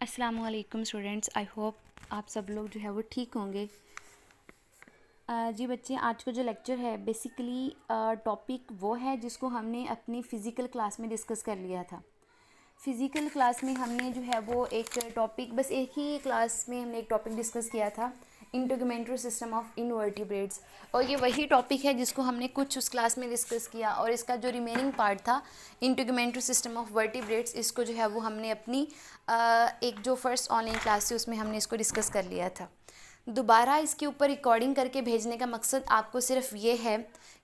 अस्सलाम वालेकुम students, I hope आप सब लोग जो है वो ठीक होंगे। जी बच्चे, आज का जो लेक्चर है बेसिकली टॉपिक वो है जिसको हमने अपनी फ़िज़िकल क्लास में डिस्कस कर लिया था। फ़िज़िकल क्लास में हमने जो है वो एक टॉपिक, बस एक ही क्लास में हमने एक टॉपिक डिस्कस किया था, इंटीग्यूमेंट्री सिस्टम ऑफ इनवर्टिब्रेट्स। और ये वही टॉपिक है जिसको हमने कुछ उस क्लास में डिस्कस किया, और इसका जो रिमेनिंग पार्ट था इंटीग्यूमेंट्री सिस्टम ऑफ वर्टिब्रेट्स, इसको जो है वो हमने अपनी एक जो फर्स्ट ऑनलाइन क्लास थी उसमें हमने इसको डिस्कस कर लिया था। दोबारा इसके ऊपर रिकॉर्डिंग करके भेजने का मकसद आपको सिर्फ ये है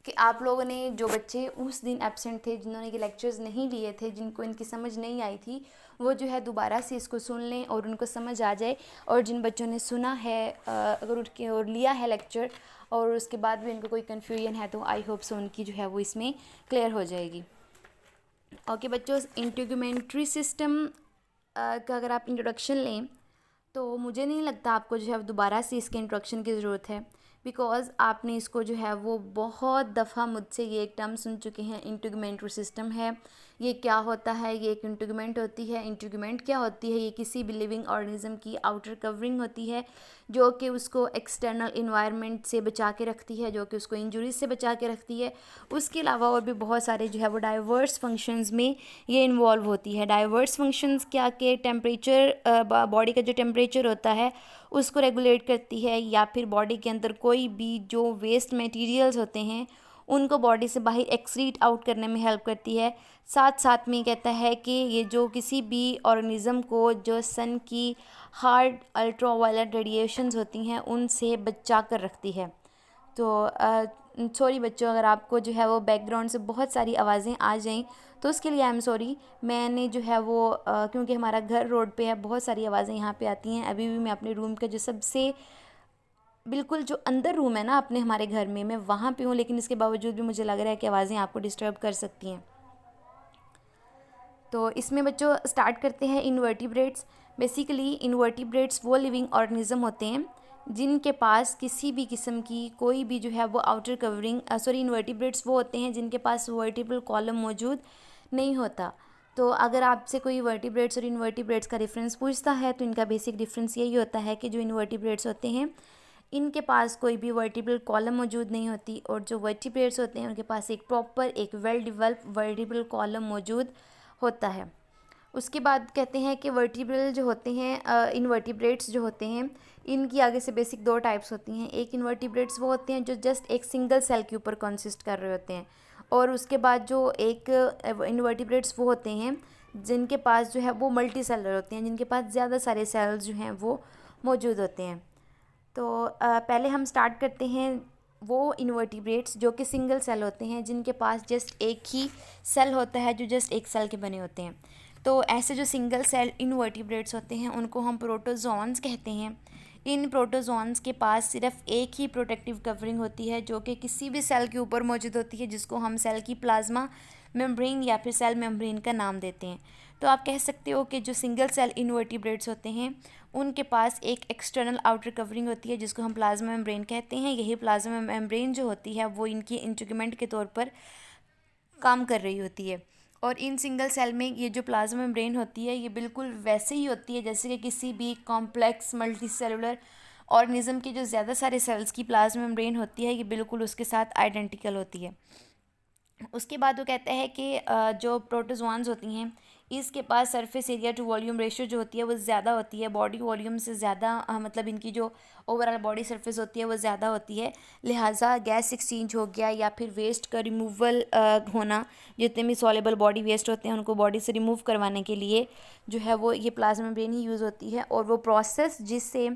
कि आप लोगों ने, जो बच्चे उस दिन एब्सेंट थे, जिन्होंने ये लेक्चर्स नहीं लिए थे, जिनको इनकी समझ नहीं आई थी, वो जो है दोबारा से इसको सुन लें और उनको समझ आ जाए। और जिन बच्चों ने सुना है अगर उनके और लिया है लेक्चर और उसके बाद भी उनको कोई कन्फ्यूजन है, तो आई होप सो उनकी जो है वो इसमें क्लियर हो जाएगी। ओके बच्चों, इंटीग्यूमेंट्री सिस्टम का अगर आप इंट्रोडक्शन लें तो मुझे नहीं लगता आपको जो है दोबारा से इसके इंट्रोडक्शन की ज़रूरत है, बिकॉज़ आपने इसको जो है वो बहुत दफ़ा मुझसे ये एक टर्म सुन चुके हैं, इंटीग्यूमेंट्री सिस्टम है, ये क्या होता है, ये एक इंटीग्यूमेंट होती है। इंटीग्यूमेंट क्या होती है? ये किसी भी लिविंग ऑर्गेनिज्म की आउटर कवरिंग होती है जो कि उसको एक्सटर्नल इन्वायरमेंट से बचा के रखती है, जो कि उसको इंजरीज से बचा के रखती है। उसके अलावा और भी बहुत सारे जो है वो डाइवर्स फंक्शंस में ये इन्वॉल्व होती है। डाइवर्स फंक्शंस क्या के टेम्परेचर, बॉडी का जो टेम्परेचर होता है उसको रेगुलेट करती है, या फिर बॉडी के अंदर कोई भी जो वेस्ट मटेरियल्स होते हैं उनको बॉडी से बाहर एक्सक्रीट आउट करने में हेल्प करती है। साथ साथ में कहता है कि ये जो किसी भी ऑर्गेनिज़म को जो सन की हार्ड अल्ट्रावायलेट रेडिएशंस होती हैं उनसे बचा कर रखती है। तो सॉरी बच्चों, अगर आपको जो है वो बैकग्राउंड से बहुत सारी आवाज़ें आ जाएं तो उसके लिए आई एम सॉरी। मैंने जो है वो क्योंकि हमारा घर रोड पे है, बहुत सारी आवाज़ें यहाँ पे आती हैं। अभी भी मैं अपने रूम का जो सबसे बिल्कुल जो अंदर रूम है ना अपने हमारे घर में, मैं वहाँ पे हूँ, लेकिन इसके बावजूद भी मुझे लग रहा है कि आवाज़ें आपको डिस्टर्ब कर सकती हैं। तो इसमें बच्चों स्टार्ट करते हैं इनवर्टिब्रेट्स। बेसिकली इनवर्टिब्रेट्स वो लिविंग ऑर्गेनिज्म होते हैं जिनके पास किसी भी किस्म की कोई भी जो है वो आउटर कवरिंग, इनवर्टिब्रेट्स वो होते हैं जिनके पास वर्टिब्रल कॉलम मौजूद नहीं होता। तो अगर आपसे कोई वर्टिब्रेट्स और इनवर्टिब्रेट्स का डिफरेंस पूछता है तो इनका बेसिक डिफरेंस यही होता है कि जो इनवर्टिब्रेट्स होते हैं इनके पास कोई भी वर्टिब्रल कॉलम मौजूद नहीं होती, और जो वर्टिब्रेट्स होते हैं उनके पास एक प्रॉपर, एक वेल डिवेल्प वर्टिब्रल कॉलम मौजूद होता है। उसके बाद कहते हैं कि वर्टिब्रल जो होते हैं, इनवर्टिब्रेट्स जो होते हैं, इनकी आगे से बेसिक दो टाइप्स होती हैं। एक इनवर्टिब्रेट्स वो होते हैं जो जस्ट एक सिंगल सेल के ऊपर कंसिस्ट कर रहे होते हैं, और उसके बाद जो एक इनवर्टिब्रेट्स वो होते हैं जिनके पास जो है वो मल्टी सेलर होते हैं, जिनके पास ज़्यादा सारे सेल्स जो हैं वो मौजूद होते हैं। तो पहले हम स्टार्ट करते हैं वो इनवर्टिब्रेट्स जो कि सिंगल सेल होते हैं, जिनके पास जस्ट एक ही सेल होता है, जो जस्ट एक सेल के बने होते हैं। तो ऐसे जो सिंगल सेल इनवर्टिब्रेट्स होते हैं उनको हम प्रोटोजोन्स कहते हैं। इन प्रोटोजोन्स के पास सिर्फ एक ही प्रोटेक्टिव कवरिंग होती है जो कि किसी भी सेल के ऊपर मौजूद होती है, जिसको हम सेल की प्लाज्मा मेम्ब्रेन या फिर सेल मेम्ब्रेन का नाम देते हैं। तो आप कह सकते हो कि जो सिंगल सेल इनवर्टिब्रेट्स होते हैं उनके पास एक एक्सटर्नल आउटर कवरिंग होती है जिसको हम प्लाज्मा मेम्ब्रेन कहते हैं। यही प्लाज्मा मेम्ब्रेन जो होती है वो इनकी इंटीग्यूमेंट के तौर पर काम कर रही होती है। और इन सिंगल सेल में ये जो प्लाज्मा मेम्ब्रेन होती है ये बिल्कुल वैसे ही होती है जैसे कि किसी भी कॉम्प्लेक्स मल्टी सेलुलर ऑर्गेनिज्म के जो ज़्यादा सारे सेल्स की प्लाज्मा मेम्ब्रेन होती है, ये बिल्कुल उसके साथ आइडेंटिकल होती है। उसके बाद वो कहता है कि जो प्रोटोजोआन्स होती हैं इसके पास surface area to volume ratio जो होती है वो ज़्यादा होती है, बॉडी वॉल्यूम से ज़्यादा, मतलब इनकी जो ओवरऑल बॉडी सरफेस होती है वो ज़्यादा होती है। लिहाजा गैस एक्सचेंज हो गया या फिर वेस्ट का रिमूवल होना, जितने भी सॉलेबल बॉडी वेस्ट होते हैं उनको बॉडी से रिमूव करवाने के लिए जो है वो ये प्लाज्मा मेम्ब्रेन ही यूज़ होती है। और वो प्रोसेस जिससे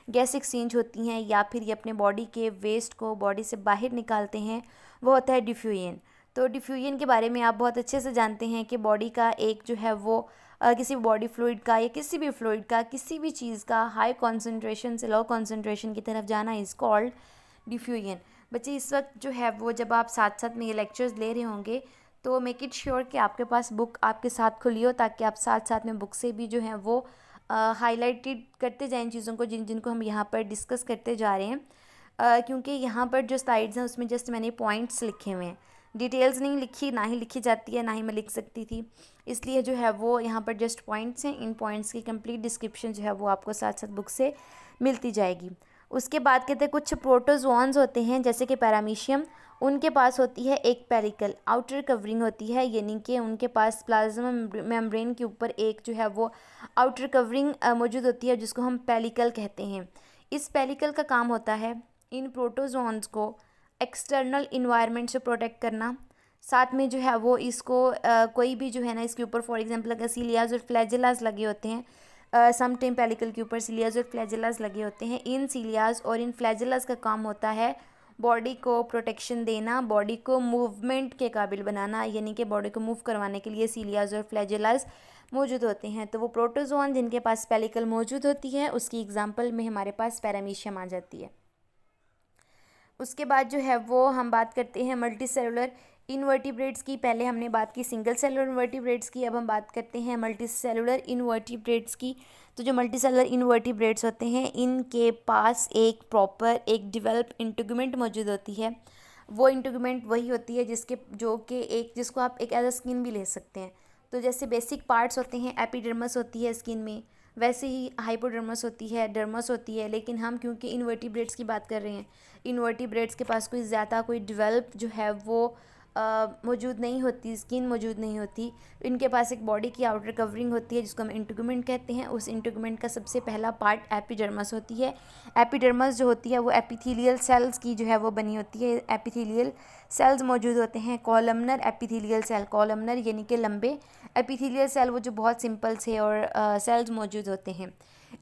गैस एक्सचेंज होती हैं या फिर ये अपने बॉडी के वेस्ट को बॉडी से बाहर निकालते हैं वो होता है डिफ्यूजन। तो डिफ्यूजन के बारे में आप बहुत अच्छे से जानते हैं कि बॉडी का एक जो है वो किसी बॉडी फ्लूइड का या किसी भी फ्लूइड का, किसी भी चीज़ का हाई कॉन्सेंट्रेशन से लो कॉन्सेंट्रेशन की तरफ जाना इज़ कॉल्ड डिफ्यूजन। बच्चे इस वक्त जो है वो जब आप साथ साथ में ये लेक्चर्स ले रहे होंगे तो मेक इट श्योर कि आपके पास बुक आपके साथ खुली हो, ताकि आप साथ साथ में बुक से भी जो है वो हाईलाइटेड करते जाएँ चीज़ों को जिनको हम यहाँ पर डिस्कस करते जा रहे हैं। क्योंकि यहाँ पर जो स्लाइड्स हैं उसमें जस्ट मैंने पॉइंट्स लिखे हुए हैं, डिटेल्स नहीं लिखी, ना ही लिखी जाती है, ना ही मैं लिख सकती थी, इसलिए जो है वो यहाँ पर जस्ट पॉइंट्स हैं। इन पॉइंट्स की कंप्लीट डिस्क्रिप्शन जो है वो आपको साथ साथ बुक से मिलती जाएगी। उसके बाद कहते हैं कुछ प्रोटोजोन्स होते हैं जैसे कि पैरामीशियम, उनके पास होती है एक पेरिकल आउटर कवरिंग होती है, यानी कि उनके पास प्लाज्मा मेम्ब्रेन के ऊपर एक जो है वो आउटर कवरिंग मौजूद होती है जिसको हम पेलिकल कहते हैं। इस पेलिकल का काम होता है इन प्रोटोजोन्स को एक्सटर्नल इन्वायरमेंट से प्रोटेक्ट करना, साथ में जो है वो इसको कोई भी जो है ना इसके ऊपर फॉर एग्जांपल अगर सीलियाज और फ्लैजेलास लगे होते हैं, सम टाइम पेलिकल के ऊपर सीलियाज और फ्लैजेलास लगे होते हैं, इन सीलियाज और इन फ्लैजेलास का काम होता है बॉडी को प्रोटेक्शन देना, बॉडी को मूवमेंट के काबिल बनाना, यानी कि बॉडी को मूव करवाने के लिए सीलियाज और फ्लैजेलास मौजूद होते हैं। तो वो प्रोटोजोन जिनके पास पेलिकल मौजूद होती है उसकी एग्जांपल में हमारे पास पैरामीशियम आ जाती है। उसके बाद जो है वो हम बात करते हैं मल्टी सेलुलर इनवर्टिब्रेट्स की। पहले हमने बात की सिंगल सेलुलर इनवर्टिब्रेट्स की, अब हम बात करते हैं मल्टी सेलुलर इनवर्टिब्रेट्स की। तो जो मल्टी सेलुलर इनवर्टिब्रेट्स होते हैं इनके पास एक प्रॉपर एक डेवलप इंटीग्यूमेंट मौजूद होती है। वो इंटीग्यूमेंट वही होती है जिसको आप एक एज अ स्किन भी ले सकते हैं। तो जैसे बेसिक पार्ट्स होते हैं, एपिडर्मस होती है स्किन में, वैसे ही हाइपोडर्मस होती है, डर्मस होती है, लेकिन हम क्योंकि इनवर्टिब्रेट्स की बात कर रहे हैं, इनवर्टिब्रेट्स के पास कोई ज़्यादा कोई डेवलप जो है वो मौजूद नहीं होती, स्किन मौजूद नहीं होती। इनके पास एक बॉडी की आउटर कवरिंग होती है जिसको हम इंटीग्यूमेंट कहते हैं। उस इंटीग्यूमेंट का सबसे पहला पार्ट एपिडर्मस होती है। एपिडर्मस जो होती है वो एपिथेलियल सेल्स की जो है वो बनी होती है। एपिथेलियल सेल्स मौजूद होते हैं, कॉलमनर एपिथेलियल सेल, कॉलमनर यानी कि लंबे, एपिथेलियल सेल वो जो बहुत सिंपल से और सेल्स मौजूद होते हैं।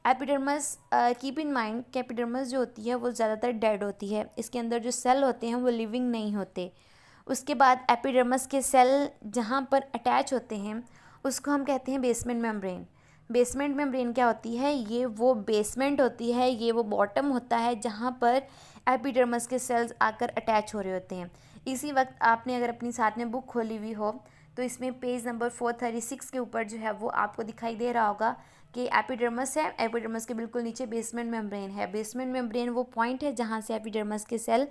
एपिडर्मस, कीप इन माइंड कि एपिडर्मस जो होती है वो ज़्यादातर डेड होती है, इसके अंदर जो सेल होते हैं वो लिविंग नहीं होते। उसके बाद एपिडर्मस के सेल जहाँ पर अटैच होते हैं उसको हम कहते हैं बेसमेंट मेम्ब्रेन। बेसमेंट मेम्ब्रेन क्या होती है, ये वो बेसमेंट होती है, ये वो बॉटम होता है जहाँ पर एपिडर्मस के सेल्स आकर अटैच हो रहे होते हैं। इसी वक्त आपने अगर अपनी साथ में बुक खोली हुई हो तो इसमें पेज नंबर 436 के ऊपर जो है वो आपको दिखाई दे रहा होगा कि एपिडर्मस है, एपिडर्मस के बिल्कुल नीचे बेसमेंट मेम्ब्रेन है। बेसमेंट मेम्ब्रेन वो पॉइंट है जहाँ से एपिडर्मस के सेल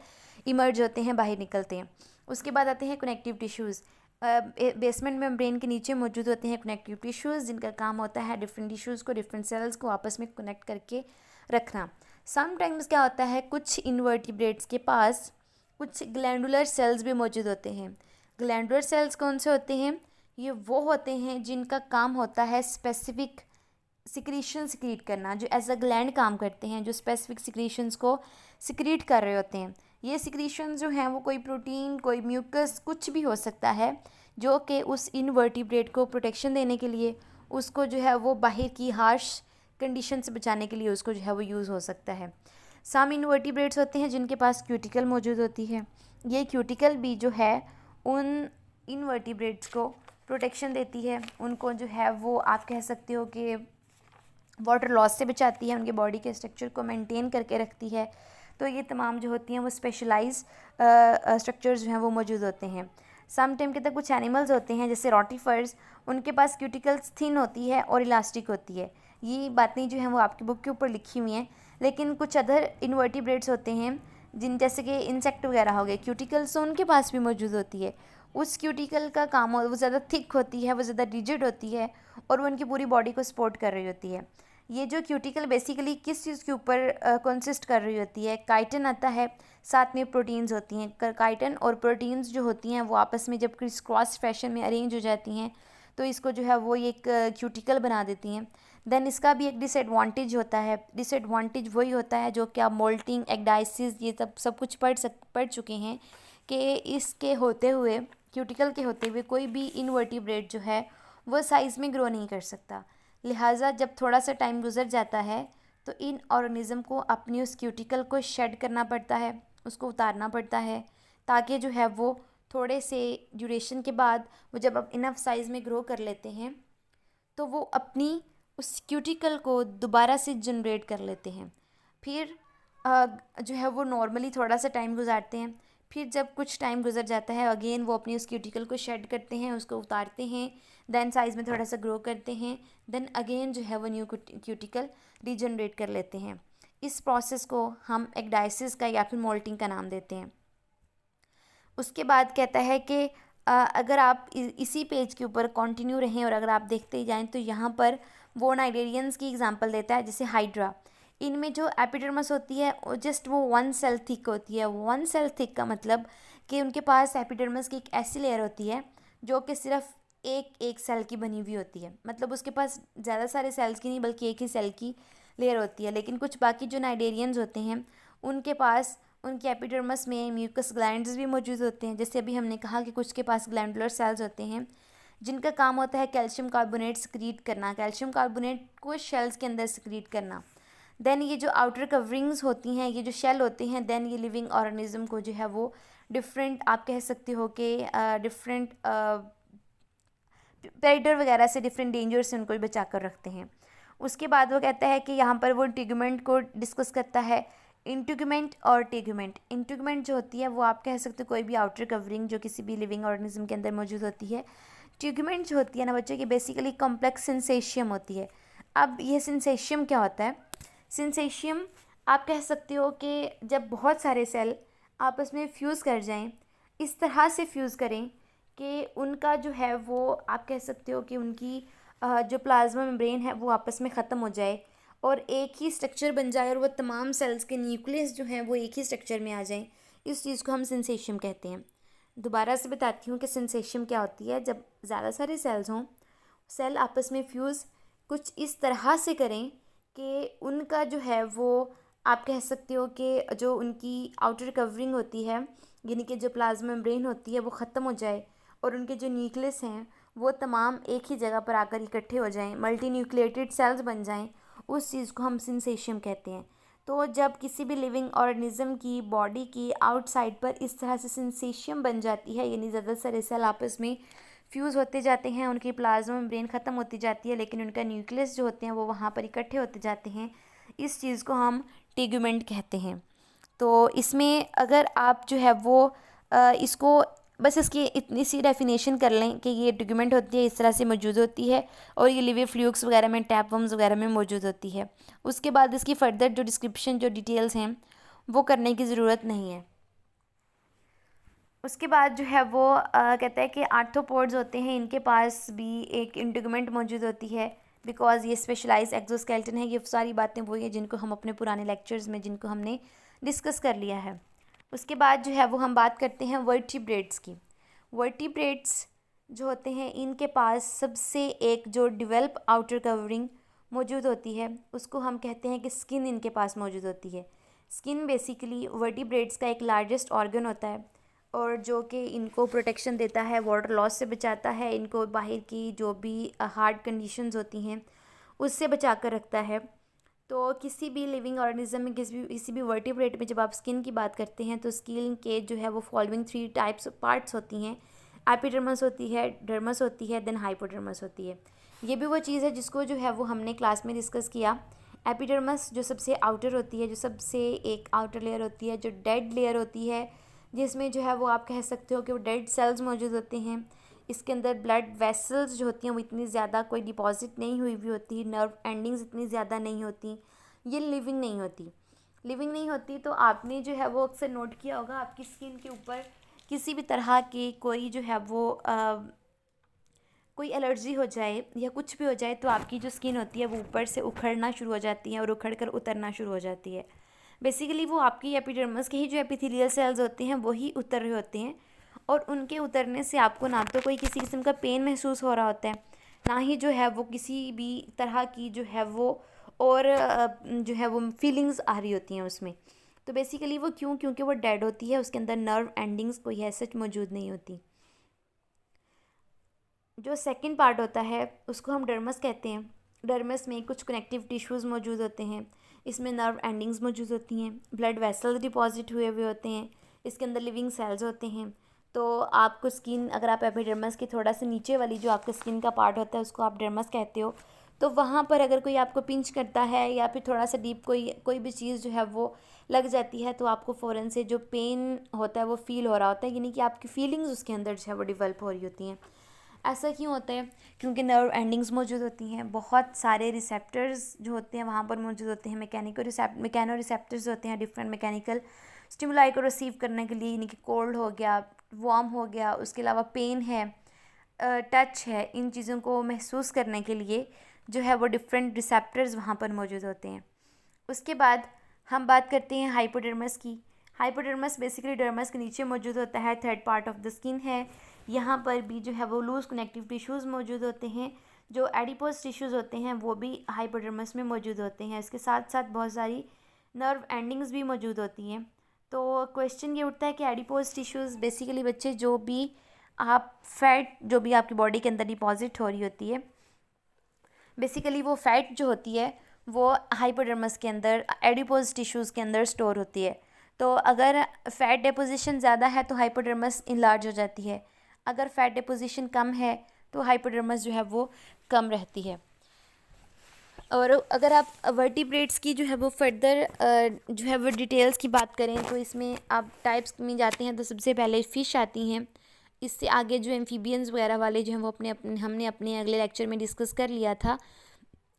इमर्ज होते हैं, बाहर निकलते हैं। उसके बाद आते हैं कनेक्टिव टिश्यूज़। बेसमेंट मेम्ब्रेन के नीचे मौजूद होते हैं कनेक्टिव टिश्यूज़ जिनका काम होता है डिफरेंट टिश्यूज़ को, डिफरेंट सेल्स को आपस में कनेक्ट करके रखना। समटाइम्स क्या होता है कुछ इनवर्टिब्रेट्स के पास कुछ ग्लैंडुलर सेल्स भी मौजूद होते हैं। ग्लैंडुलर सेल्स कौन से होते हैं, ये वो होते हैं जिनका काम होता है स्पेसिफिक सिक्रीशन सिक्रीट करना, जो एज अ ग्लैंड काम करते हैं, जो स्पेसिफिक सिक्रीशंस को सिक्रीट कर रहे होते हैं। ये सिक्रीशन जो हैं वो कोई प्रोटीन, कोई म्यूकस, कुछ भी हो सकता है जो कि उस इनवर्टिब्रेट को प्रोटेक्शन देने के लिए, उसको जो है वो बाहर की हार्श कंडीशन से बचाने के लिए उसको जो है वो यूज़ हो सकता है। सम इनवर्टिब्रेट्स होते हैं जिनके पास क्यूटिकल मौजूद होती है। ये क्यूटिकल भी जो है उन इनवर्टिब्रेट्स को प्रोटेक्शन देती है, उनको जो है वो आप कह सकते हो कि वाटर लॉस से बचाती है, उनके बॉडी के स्ट्रक्चर को मेंटेन करके रखती है। तो ये तमाम जो होती हैं वो स्पेशलाइज स्ट्रक्चर्स जो हैं वो मौजूद होते हैं। सम टाइम के तक कुछ एनिमल्स होते हैं जैसे रोटिफर्स, उनके पास क्यूटिकल्स थिन होती है और इलास्टिक होती है। ये बातें जो हैं वो आपकी बुक के ऊपर लिखी हुई हैं। लेकिन कुछ अदर इनवर्टिब्रेट्स होते हैं जिन जैसे कि इंसेक्ट वगैरह हो गए, क्यूटिकल्स तो उनके पास भी मौजूद होती है। उस क्यूटिकल का काम वो ज़्यादा थिक होती है, वो ज़्यादा रिजिड होती है और वो उनकी पूरी बॉडी को सपोर्ट कर रही होती है। ये जो क्यूटिकल बेसिकली किस चीज़ के ऊपर कंसिस्ट कर रही होती है, काइटिन आता है, साथ में प्रोटीन्स होती हैं। काइटिन और प्रोटीन्स जो होती हैं वो आपस में जब क्रिस क्रॉस फैशन में अरेंज हो जाती हैं तो इसको जो है वो एक क्यूटिकल बना देती हैं। देन इसका भी एक डिसएडवांटेज होता है। डिसएडवांटेज वही होता है जो कि आप मोल्टिंग, एक्डाइसिस, ये सब कुछ पढ़ चुके हैं कि इसके होते हुए, क्यूटिकल के होते हुए कोई भी इनवर्टिब्रेट जो है वो साइज़ में ग्रो नहीं कर सकता। लिहाजा जब थोड़ा सा टाइम गुजर जाता है तो इन ऑर्गेनिज्म को अपनी उस क्यूटिकल को शेड करना पड़ता है, उसको उतारना पड़ता है, ताकि जो है वो थोड़े से ड्यूरेशन के बाद वो जब अब इनफ साइज़ में ग्रो कर लेते हैं तो वो अपनी उस क्यूटिकल को दोबारा से जनरेट कर लेते हैं। फिर जो है वो नॉर्मली थोड़ा सा टाइम गुजारते हैं, फिर जब कुछ टाइम गुजर जाता है अगेन वो अपनी उस क्यूटिकल को शेड करते हैं, उसको उतारते हैं, देन साइज़ में थोड़ा सा ग्रो करते हैं, देन अगेन जो है वो न्यू क्यूटिकल रीजनरेट कर लेते हैं। इस प्रोसेस को हम एक्डाइसिस का या फिर मोल्टिंग का नाम देते हैं। उसके बाद कहता है कि अगर आप इसी पेज के ऊपर कंटिन्यू रहें और अगर आप देखते ही जाएं तो यहाँ पर वो नाइडेरियंस की एग्जांपल देता है, जैसे हाइड्रा। इनमें जो एपिडर्मिस होती है वो जस्ट वो 1 सेल थिक होती है। 1 सेल थिक का मतलब कि उनके पास एपिडर्मिस की एक ऐसी लेयर होती है जो कि सिर्फ एक एक सेल की बनी हुई होती है, मतलब उसके पास ज़्यादा सारे सेल्स की नहीं बल्कि एक ही सेल की लेयर होती है। लेकिन कुछ बाकी जो नाइडेरियंस होते हैं उनके पास उनके एपिडर्मिस में म्यूकस ग्लैंड्स भी मौजूद होते हैं। जैसे अभी हमने कहा कि कुछ के पास ग्लैंडुलर सेल्स होते हैं जिनका काम होता है कैल्शियम कार्बोनेट सिक्रीट करना, कैल्शियम कार्बोनेट को शेल्स के अंदर सिक्रीट करना। देन ये जो आउटर कवरिंग्स होती हैं, ये जो शेल होते हैं, देन ये लिविंग ऑर्गेनिज्म को जो है वो डिफरेंट, आप कह सकते हो कि डिफरेंट प्रेडेटर वगैरह से, डिफरेंट डेंजर से उनको बचा कर रखते हैं। उसके बाद वो कहता है कि यहाँ पर वो टिगमेंट को डिस्कस करता है, इंटीग्यूमेंट और टिगमेंट। इंटीग्यूमेंट जो होती है वो आप कह सकते हो कोई भी आउटर कवरिंग जो किसी भी लिविंग ऑर्गेनिज्म के अंदर मौजूद होती है। टिगमेंट जो होती है ना बच्चों की, बेसिकली कॉम्प्लेक्स सेंसेशियम होती है। अब ये सेंसेशियम क्या होता है? सेंसेशियम आप कह सकते हो कि जब बहुत सारे सेल आपस में फ्यूज़ कर जाएं, इस तरह से फ्यूज़ करें कि उनका जो है वो आप कह सकते हो कि उनकी जो प्लाज्मा मेम्ब्रेन है वो आपस में ख़त्म हो जाए और एक ही स्ट्रक्चर बन जाए और वो तमाम सेल्स के न्यूक्लियस जो हैं वो एक ही स्ट्रक्चर में आ जाएं। इस चीज़ को हम सेंसेशियम कहते हैं। दोबारा से बताती हूँ कि सेंसेशियम क्या होती है। जब ज़्यादा सारे सेल्स हों, सेल आपस में फ्यूज़ कुछ इस तरह से करें कि उनका जो है वो आप कह सकते हो कि जो उनकी आउटर कवरिंग होती है, यानी कि जो प्लाज्मा मेम्ब्रेन होती है, वो ख़त्म हो जाए और उनके जो न्यूक्लियस हैं वो तमाम एक ही जगह पर आकर इकट्ठे हो जाएं, मल्टी न्यूक्लिएटेड सेल्स बन जाएं। उस चीज़ को हम सेंसेशियम कहते हैं। तो जब किसी भी लिविंग ऑर्गेनिज्म की बॉडी की आउटसाइड पर इस तरह से सेंसेशियम बन जाती है, यानी ज़्यादा सारे सेल आपस में फ्यूज़ होते जाते हैं, उनकी प्लाज्मा मेम्ब्रेन ख़त्म होती जाती है लेकिन उनका न्यूक्लियस जो होते हैं वो वहाँ पर इकट्ठे होते जाते हैं, इस चीज़ को हम टिग्यूमेंट कहते हैं। तो इसमें अगर आप जो है वो इसको बस इसकी इतनी सी डेफिनेशन कर लें कि ये टिग्यूमेंट होती है, इस तरह से मौजूद होती है और ये लिवी फ्लूक्स वगैरह में, टैपवर्म्स वगैरह में मौजूद होती है। उसके बाद इसकी फर्दर जो डिस्क्रिप्शन, जो डिटेल्स हैं वो करने की ज़रूरत नहीं है। उसके बाद जो है वो कहता है कि आर्थ्रोपोड्स होते हैं, इनके पास भी एक इंटीग्यूमेंट मौजूद होती है बिकॉज ये स्पेशलाइज एक्सोस्केलेटन है। ये सारी बातें वही है जिनको हम अपने पुराने लेक्चर्स में जिनको हमने डिस्कस कर लिया है। उसके बाद जो है वो हम बात करते हैं वर्टिब्रेट्स की। वर्टिब्रेट्स जो होते हैं इनके पास सबसे एक जो डेवलप आउटर कवरिंग मौजूद होती है उसको हम कहते हैं कि स्किन इनके पास मौजूद होती है। स्किन बेसिकली वर्टिब्रेट्स का एक लार्जेस्ट ऑर्गन होता है और जो कि इनको प्रोटेक्शन देता है, वाटर लॉस से बचाता है, इनको बाहर की जो भी हार्ड कंडीशंस होती हैं उससे बचा कर रखता है। तो किसी भी लिविंग ऑर्गेनिज्म में, किसी भी वर्टिब्रेट में जब आप स्किन की बात करते हैं तो स्किन के जो है वो फॉलोइंग 3 टाइप्स पार्ट्स होती हैं। एपिडर्मिस होती है, डर्मिस होती है, देन हाइपोडर्मिस होती है। ये भी वो चीज़ है जिसको जो है वो हमने क्लास में डिस्कस किया। एपिडर्मिस जो सबसे आउटर होती है, जो सबसे एक आउटर लेयर होती है, जो डेड लेयर होती है, जिसमें जो है वो आप कह सकते हो कि वो डेड सेल्स मौजूद होते हैं। इसके अंदर ब्लड वेसल्स जो होती हैं वो इतनी ज़्यादा कोई डिपॉजिट नहीं हुई भी होती, नर्व एंडिंग्स इतनी ज़्यादा नहीं होती, ये लिविंग नहीं होती। लिविंग नहीं होती तो आपने जो है वो अक्सर नोट किया होगा आपकी स्किन के ऊपर किसी भी तरह की कोई जो है वो कोई एलर्जी हो जाए या कुछ भी हो जाए तो आपकी जो स्किन होती है वो ऊपर से उखड़ना शुरू हो जाती है और उखड़ कर उतरना शुरू हो जाती है। बेसिकली वो आपकी एपिडर्मिस के ही जो एपिथेलियल सेल्स होते हैं वही उतर रहे होते हैं और उनके उतरने से आपको ना तो कोई किसी किस्म का पेन महसूस हो रहा होता है, ना ही जो है वो किसी भी तरह की जो है वो और जो है वो फीलिंग्स आ रही होती हैं उसमें। तो बेसिकली वो क्योंकि वो डेड होती है, उसके अंदर नर्व एंडिंग्स कोई ऐसा मौजूद नहीं होती। जो सेकंड पार्ट होता है उसको हम डर्मस कहते हैं। डर्मस में कुछ कनेक्टिव टिश्यूज़ मौजूद होते हैं, इसमें नर्व एंडिंग्स मौजूद होती हैं, ब्लड वेसल्स डिपॉजिट हुए हुए होते हैं, इसके अंदर लिविंग सेल्स होते हैं। तो आपको स्किन, अगर आप एपिडर्मिस की थोड़ा सा नीचे वाली जो आपका स्किन का पार्ट होता है उसको आप डर्मस कहते हो, तो वहाँ पर अगर कोई आपको पिंच करता है या फिर थोड़ा सा डीप कोई भी चीज़ जो है वो लग जाती है तो आपको फ़ौरन से जो पेन होता है वो फील हो रहा होता है, यानी कि आपकी फीलिंग्स उसके अंदर जो है वो डिवेल्प हो रही होती हैं। ऐसा क्यों होता है? क्योंकि नर्व एंडिंग्स मौजूद होती हैं, बहुत सारे रिसेप्टर्स जो होते हैं वहाँ पर मौजूद होते हैं। मैकेनो रिसेप्टर्स होते हैं डिफरेंट मैकेनिकल स्टिमुलाई को रिसीव करने के लिए, यानी कि कोल्ड हो गया, वार्म हो गया, उसके अलावा पेन है, टच है, इन चीज़ों को महसूस करने के लिए जो है वो डिफरेंट रिसेप्टर्स वहाँ पर मौजूद होते हैं। उसके बाद हम बात करते हैं हाइपोडर्मस की। हाइपोडर्मस बेसिकली डर्मस के नीचे मौजूद होता है, third part of the skin है। यहाँ पर भी जो है वो लूज कनेक्टिव टिश्यूज़ मौजूद होते हैं। जो एडिपोज टिश्यूज़ होते हैं वो भी हाइपोडर्मस में मौजूद होते हैं। इसके साथ साथ बहुत सारी नर्व एंडिंग्स भी मौजूद होती हैं। तो क्वेश्चन ये उठता है कि एडिपोज टिश्यूज़ बेसिकली बच्चे जो भी आप फैट जो भी आपकी बॉडी के अंदर डिपॉजिट हो रही होती है, बेसिकली वो फैट जो होती है वो हाइपोडर्मस के अंदर एडिपोज टिश्यूज़ के अंदर स्टोर होती है। तो अगर फ़ैट डिपोजिशन ज़्यादा है तो हाइपोडर्मस इनलार्ज हो जाती है, अगर फ़ैट डिपोजिशन कम है तो हाइपोडर्मस जो है वो कम रहती है। और अगर आप वर्टिब्रेट्स की जो है वो फर्दर जो है वो डिटेल्स की बात करें तो इसमें आप टाइप्स में जाते हैं तो सबसे पहले फ़िश आती हैं। इससे आगे जो एम्फीबियंस वगैरह वाले जो हैं वो हमने अपने अगले लेक्चर में डिस्कस कर लिया था।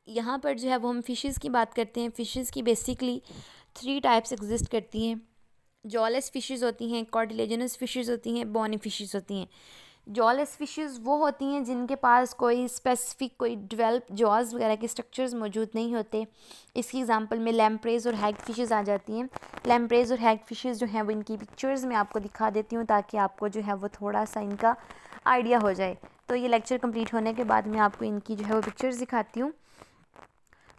यहाँ पर जो है वो हम फ़िशेस की बात करते हैं। फ़िशेस की बेसिकली 3 टाइप्स एग्जिस्ट करती हैं। जॉलेस फ़िशेस होती हैं, कार्टिलेजिनस फ़िशेस होती हैं, बॉनी फ़िशेस होती हैं। जॉलेस फ़िशेस वो होती हैं जिनके पास कोई स्पेसिफिक कोई डेवलप जॉज वगैरह के स्ट्रक्चर्स मौजूद नहीं होते। इसकी एग्जांपल में लैम्प्रेज और हैग फ़िशेस आ जाती हैं। लैम्प्रेज और हैग फ़िशेस जो हैं वो इनकी पिक्चर्स मैं आपको दिखा देती हूँ ताकि आपको जो है वो थोड़ा सा इनका आइडिया हो जाए। तो ये लेक्चर कंप्लीट होने के बाद मैं आपको इनकी जो है वो पिक्चर्स दिखाती हूँ।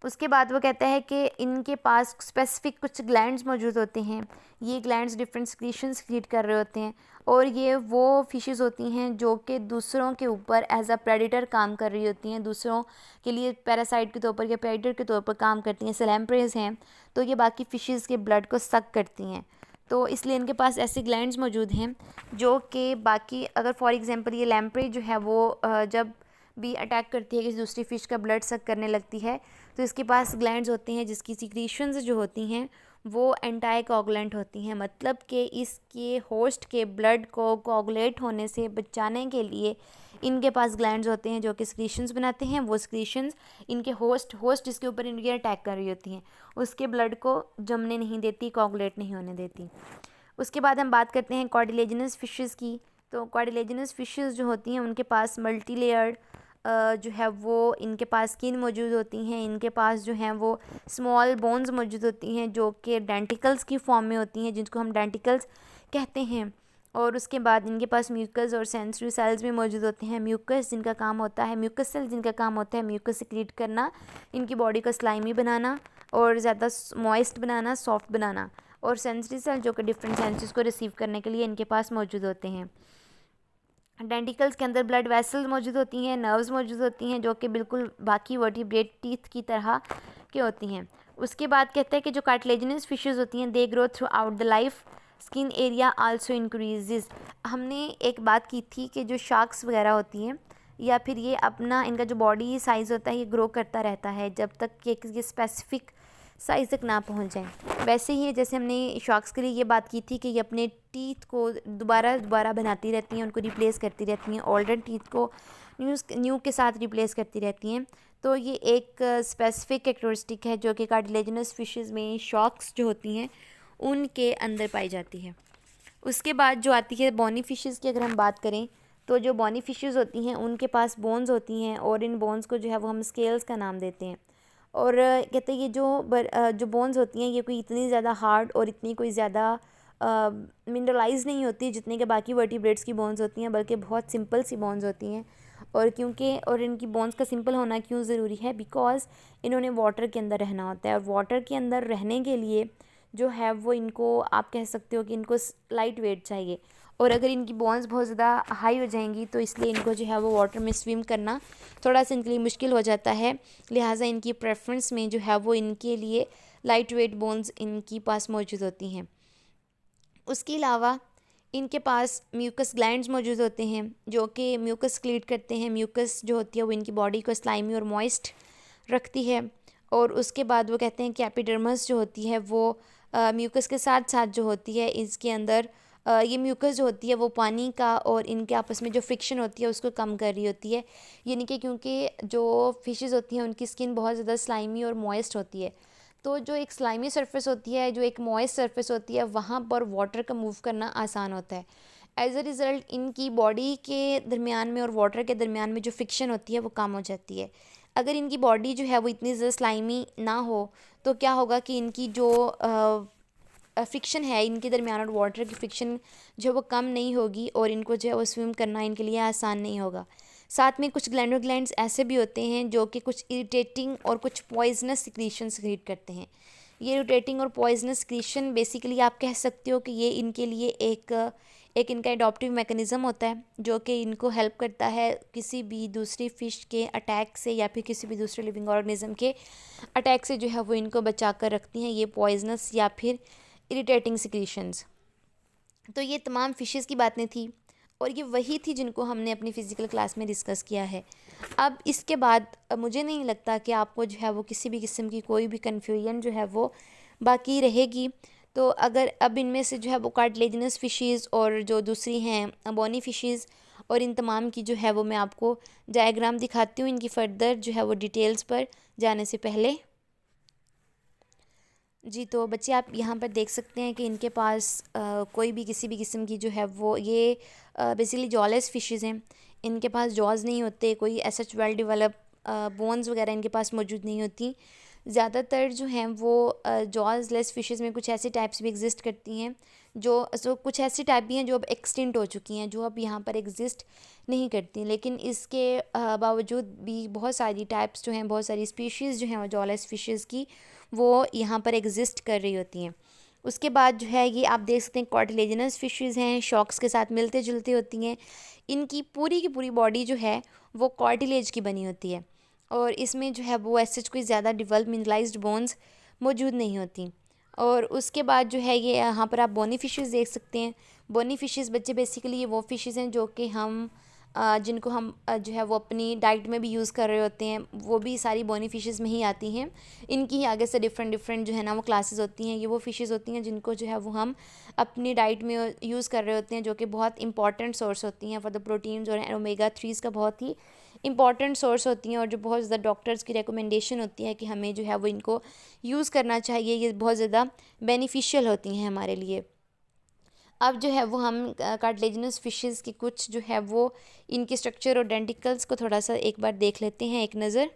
उसके बाद वो कहता है कि इनके पास स्पेसिफिक कुछ ग्लैंड्स मौजूद होते हैं। ये ग्लैंड्स डिफरेंट सिक्रीशंस क्रिएट कर रहे होते हैं और ये वो फिशेस होती हैं जो कि दूसरों के ऊपर एज अ प्रेडिटर काम कर रही होती हैं, दूसरों के लिए पैरासाइट के तौर पर या प्रेडिटर के तौर पर काम करती हैं। सैलम्प्रेज हैं तो ये बाकी फिशेस के ब्लड को सक करती हैं, तो इसलिए इनके पास ऐसे ग्लैंड्स मौजूद हैं जो कि बाकी अगर फॉर एग्जांपल ये लैम्प्रे जो है वो जब भी अटैक करती है किसी दूसरी फ़िश का ब्लड सक करने लगती है तो इसके पास ग्लैंड्स होते हैं जिसकी सिक्रीशंस जो होती हैं वो एंटाई कोगुलेंट होती हैं। मतलब कि इसके होस्ट के ब्लड को कोगुलेट होने से बचाने के लिए इनके पास ग्लैंड्स होते हैं जो कि सिक्रीशंस बनाते हैं। वो सिक्रीशंस इनके होस्ट जिसके ऊपर इनके अटैक कर रही होती हैं उसके ब्लड को जमने नहीं देती, कोगुलेट नहीं होने देती। उसके बाद हम बात करते हैं कार्टिलेजिनस फिशेस की। तो कार्टिलेजिनस फिशेस जो होती हैं उनके पास मल्टी लेयर्ड जो है वो इनके पास स्किन मौजूद होती हैं। इनके पास जो हैं वो स्मॉल बोन्स मौजूद होती हैं जो कि डेंटिकल्स की फॉर्म में होती हैं, जिनको हम डेंटिकल्स कहते हैं। और उसके बाद इनके पास म्यूकस और सेंसरी सेल्स भी मौजूद होते हैं। म्यूकस जिनका काम होता है म्यूकस सेल जिनका काम होता है म्यूकस सिक्रीट करना, इनकी बॉडी को स्लाइमी बनाना और ज़्यादा मॉइस्ट बनाना, सॉफ्ट बनाना। और सेंसरी सेल जो कि डिफरेंट सेंसेस को रिसीव करने के लिए इनके पास मौजूद होते हैं। डेंटिकल्स के अंदर ब्लड वेसल्स मौजूद होती हैं, नर्व्स मौजूद होती हैं जो कि बिल्कुल बाकी वर्टिब्रेट टीथ की तरह के होती हैं। उसके बाद कहते हैं कि जो कार्टिलेजिनस फिशेस होती हैं they grow through out the life, skin area also increases. हमने एक बात की थी कि जो शार्क्स वगैरह होती हैं या फिर ये अपना इनका जो बॉडी साइज़ होता है ये ग्रो करता रहता है जब तक कि किसी स्पेसिफिक साइज़ तक ना पहुंच जाए। वैसे ही जैसे हमने शार्क्स के लिए ये बात की थी कि ये अपने टीथ को दोबारा बनाती रहती हैं, उनको रिप्लेस करती रहती हैं, ओल्डर टीथ को न्यू के साथ रिप्लेस करती रहती हैं। तो ये एक स्पेसिफिक कैरेक्टरिस्टिक है जो कि कार्टिलेजिनस फिशेस में शार्क्स जो होती हैं उनके अंदर पाई जाती है। उसके बाद जो आती है बॉनी फिशेस की अगर हम बात करें तो जो बॉनी फिशेस होती हैं उनके पास बोन्स होती हैं और इन बोन्स को जो है वो हम स्केल्स का नाम देते हैं। और कहते हैं ये जो बोन्स होती हैं ये कोई इतनी ज़्यादा हार्ड और इतनी कोई ज़्यादा मिनरलाइज नहीं होती जितने के बाकी वर्टिब्रेट्स की बोन्स होती हैं, बल्कि बहुत सिंपल सी बोन्स होती हैं। और इनकी बोन्स का सिंपल होना क्यों ज़रूरी है, बिकॉज़ इन्होंने वाटर के अंदर रहना होता है और वाटर के अंदर रहने के लिए जो है वो इनको आप कह सकते हो कि इनको लाइट वेट चाहिए। और अगर इनकी बोन्स बहुत ज़्यादा हाई हो जाएंगी तो इसलिए इनको जो है वो वाटर में स्विम करना थोड़ा सा इनके लिए मुश्किल हो जाता है। लिहाजा इनकी प्रेफरेंस में जो है वो इनके लिए लाइट वेट बोन्स इनकी पास मौजूद होती हैं। उसके अलावा इनके पास म्यूकस ग्लैंड्स मौजूद होते हैं जो कि म्यूकस क्लीट करते हैं। म्यूकस जो होती है वो इनकी बॉडी को स्लाइमी और मॉइस्ट रखती है। और उसके बाद वो कहते हैं कि एपिडर्मिस जो होती है वो म्यूकस के साथ साथ जो होती है इसके अंदर ये म्यूकस जो होती है वो पानी का और इनके आपस में जो फ्रिक्शन होती है उसको कम कर रही होती है। यानी कि क्योंकि जो फिशेस होती हैं उनकी स्किन बहुत ज़्यादा स्लाइमी और मॉइस्ट होती है, तो जो एक स्लाइमी सरफेस होती है, जो एक मॉइस्ट सरफेस होती है, वहाँ पर वाटर का मूव करना आसान होता है। एज अ रिज़ल्ट इनकी बॉडी के दरमियान में और वाटर के दरमियान में जो फ्रिक्शन होती है वो कम हो जाती है। अगर इनकी बॉडी जो है वो इतनी ज़्यादा स्लाइमी ना हो तो क्या होगा कि इनकी जो फ्रिक्शन है इनके दरमियान और वाटर की फ्रिक्शन जो है वो कम नहीं होगी और इनको जो है वो स्विम करना इनके लिए आसान नहीं होगा। साथ में कुछ ग्लैंड्स ऐसे भी होते हैं जो कि कुछ इरिटेटिंग और कुछ पॉइजनस सिक्रीशन क्रिएट करते हैं। ये इरिटेटिंग और पॉइजनस सिक्रीशन बेसिकली आप कह सकते हो कि ये इनके लिए एक इनका एडॉप्टिव मैकेनिज़्म होता है जो कि इनको हेल्प करता है किसी भी दूसरी फ़िश के अटैक से या फिर किसी भी दूसरे लिविंग ऑर्गेनिज्म के अटैक से जो है वो इनको बचा कर रखती हैं ये पॉइजनस या फिर इरिटेटिंग सिक्रीशंस। तो ये तमाम फ़िशेज़ की बातें थी और ये वही थी जिनको हमने अपनी फ़िज़िकल क्लास में डिस्कस किया है। अब इसके बाद मुझे नहीं लगता कि आपको जो है वो किसी भी किस्म की कोई भी कन्फ्यूजन जो है वो बाकी रहेगी। तो अगर अब इनमें से जो है वो कार्टिलेजिनस फ़िशेज़ और जो दूसरी हैं बोनी फ़िशेज़ और इन तमाम की जो है वो मैं आपको डायग्राम दिखाती हूँ इनकी फ़र्दर जो है वो डिटेल्स पर जाने से पहले। जी, तो बच्चे आप यहाँ पर देख सकते हैं कि इनके पास कोई भी किसी भी किस्म की जो है वो ये बेसिकली जॉलेस फ़िशेज़ हैं। इनके पास जॉज़ नहीं होते, कोई ऐसा वेल डेवलप बोन्स वगैरह इनके पास मौजूद नहीं होती। ज़्यादातर जो हैं वो जॉज़ लेस फ़िशेज़ में कुछ ऐसी टाइप्स भी एग्जिस्ट करती हैं जो कुछ ऐसी टाइप भी हैं जो अब एक्सटिंक्ट हो चुकी हैं, जो अब यहाँ पर एग्जिस्ट नहीं करती। लेकिन इसके बावजूद भी बहुत सारी टाइप्स जो हैं, बहुत सारी स्पीशीज़ जो हैं जॉलेस फ़िशेज़ की वो यहाँ पर एग्जिस्ट कर रही होती हैं। उसके बाद जो है ये आप देख सकते हैं कार्टिलेजिनस फ़िशेज़ हैं, शॉक्स के साथ मिलते जुलते होती हैं। इनकी पूरी की पूरी बॉडी जो है वो कार्टिलेज की बनी होती है और इसमें जो है वो ऐसे कोई ज़्यादा डेवलप मिनरलाइज्ड बोन्स मौजूद नहीं होती। और उसके बाद जो है ये यहाँ पर आप बोनी फ़िशेज़ देख सकते हैं। बोनी फ़िशेज़ बच्चे बेसिकली ये वो फ़िशेज़ हैं जो कि हम जिनको हम जो है वो अपनी डाइट में भी यूज़ कर रहे होते हैं, वो भी सारी बोनी फ़िशेज़ में ही आती हैं। इनकी ही आगे से डिफरेंट जो है ना वो क्लासेस होती हैं। ये वो फ़िशेज़ होती हैं जिनको जो है वो हम अपनी डाइट में यूज़ कर रहे होते हैं, जो कि बहुत इंपॉर्टेंट सोर्स होती हैं फॉर द प्रोटीन्स और ओमेगा 3 का बहुत ही इंपॉर्टेंट सोर्स होती हैं और जो बहुत ज़्यादा डॉक्टर्स की रिकमेंडेशन होती है कि हमें जो है वो इनको यूज़ करना चाहिए। ये बहुत ज़्यादा बेनिफिशियल होती हैं हमारे लिए। अब जो है वो हम कार्टिलेजिनस फ़िशेज़ की कुछ जो है वो इनके स्ट्रक्चर और डेंटिकल्स को थोड़ा सा एक बार देख लेते हैं एक नज़र।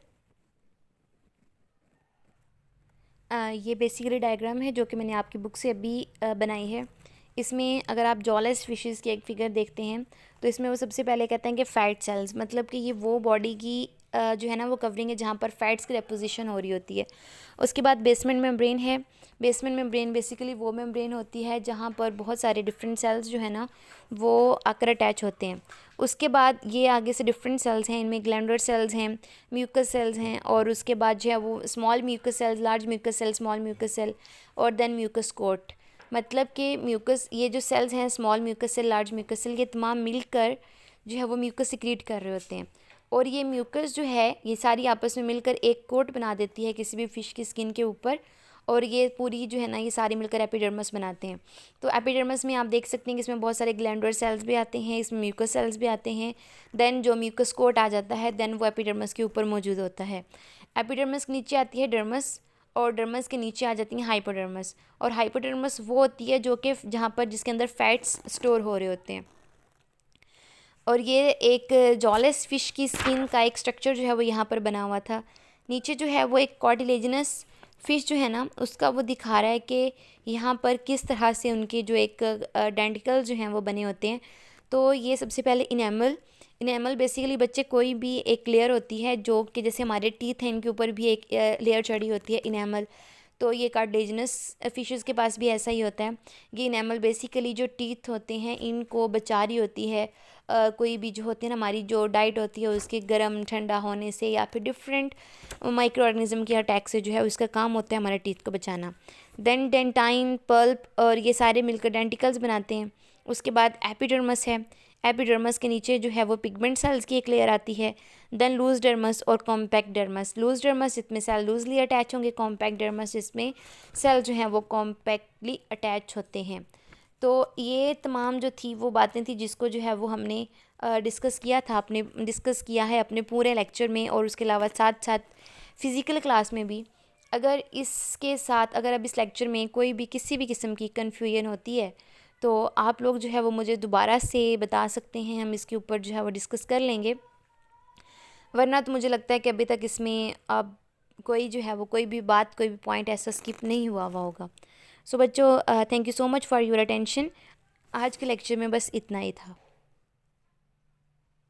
ये बेसिकली डायग्राम है जो कि मैंने आपकी बुक से अभी बनाई है। इसमें अगर आप जॉलेस फ़िशेज़ की एक फ़िगर देखते हैं तो इसमें वो सबसे पहले कहते हैं कि फ़ैट सेल्स, मतलब कि ये वो बॉडी की जो है ना वो कवरिंग है जहाँ पर फैट्स की डेपोजिशन हो रही होती है। उसके बाद बेसमेंट मेम्ब्रेन है। बेसमेंट मेम्ब्रेन बेसिकली वो मेम्ब्रेन होती है जहाँ पर बहुत सारे डिफरेंट सेल्स जो है ना वो आकर अटैच होते हैं। उसके बाद ये आगे से डिफरेंट सेल्स हैं, इनमें ग्लैंडुलर सेल्स हैं, म्यूकस सेल्स हैं और उसके बाद जो है वो small mucus cells, large mucus cell, small mucus cell और देन म्यूकस कोट। मतलब कि म्यूकस ये जो सेल्स हैं small mucus cell, large mucus cell, ये तमाम मिलकर जो है वो म्यूकस सिक्रीट कर रहे होते हैं और ये म्यूकस जो है ये सारी आपस में मिलकर एक कोट बना देती है किसी भी फ़िश की स्किन के ऊपर और ये पूरी जो है ना ये सारी मिलकर एपिडर्मस बनाते हैं। तो एपिडर्मस में आप देख सकते हैं कि इसमें बहुत सारे ग्लैंडुलर सेल्स भी आते हैं, इसमें म्यूकस सेल्स भी आते हैं। देन जो म्यूकस कोट आ जाता है देन वो एपिडर्मस के ऊपर मौजूद होता है। एपिडर्मस के नीचे आती है डर्मस और डर्मस के नीचे आ जाती हैं हाइपोडर्मस और हाइपोडर्मस वो होती है जो कि जहाँ पर जिसके अंदर फैट्स स्टोर हो रहे होते हैं। और ये एक जॉलेस फ़िश की स्किन का एक स्ट्रक्चर जो है वो यहाँ पर बना हुआ था। नीचे जो है वो एक कार्टिलेजिनस फ़िश जो है ना उसका वो दिखा रहा है कि यहाँ पर किस तरह से उनके जो एक डेंटिकल जो हैं वो बने होते हैं। तो ये सबसे पहले इनेमल बेसिकली बच्चे कोई भी एक लेयर होती है जो कि जैसे हमारे टीथ हैं इनके ऊपर भी एक लेयर चढ़ी होती है इनेमल। तो ये कार्टिलेजिनस फ़िशेज़ के पास भी ऐसा ही होता है। ये इनेमल बेसिकली जो टीथ होते हैं इनको बचा रही होती है कोई भी जो होती है ना हमारी जो डाइट होती है उसके गर्म ठंडा होने से या फिर डिफरेंट माइक्रो ऑर्गेनिज्म के अटैक से जो है उसका काम होता है हमारे टीथ को बचाना। देन डेंटाइन, पल्प और ये सारे मिलकर डेंटिकल्स बनाते हैं। उसके बाद एपिडर्मस है। एपिडर्मस के नीचे जो है वो पिगमेंट सेल्स की एक लेयर आती है। देन लूज डर्मस और कॉम्पैक्ट डर्मस। लूज डर्मस इसमें सेल लूजली अटैच होंगे, कॉम्पैक्ट डर्मस इसमें सेल जो हैं वो कॉम्पैक्टली अटैच होते हैं। तो ये तमाम जो थी वो बातें थी जिसको जो है वो हमने डिस्कस किया है अपने पूरे लेक्चर में और उसके अलावा साथ साथ फ़िज़िकल क्लास में भी। अगर इसके साथ अगर अब इस लेक्चर में कोई भी किसी भी किस्म की कन्फ्यूजन होती है तो आप लोग जो है वो मुझे दोबारा से बता सकते हैं, हम इसके ऊपर जो है वो डिस्कस कर लेंगे। वरना तो मुझे लगता है कि अभी तक इसमें अब कोई जो है वो कोई भी बात, कोई भी पॉइंट ऐसा स्किप नहीं हुआ होगा। सो बच्चों, thank you so much for your attention. आज के लेक्चर में बस इतना ही था।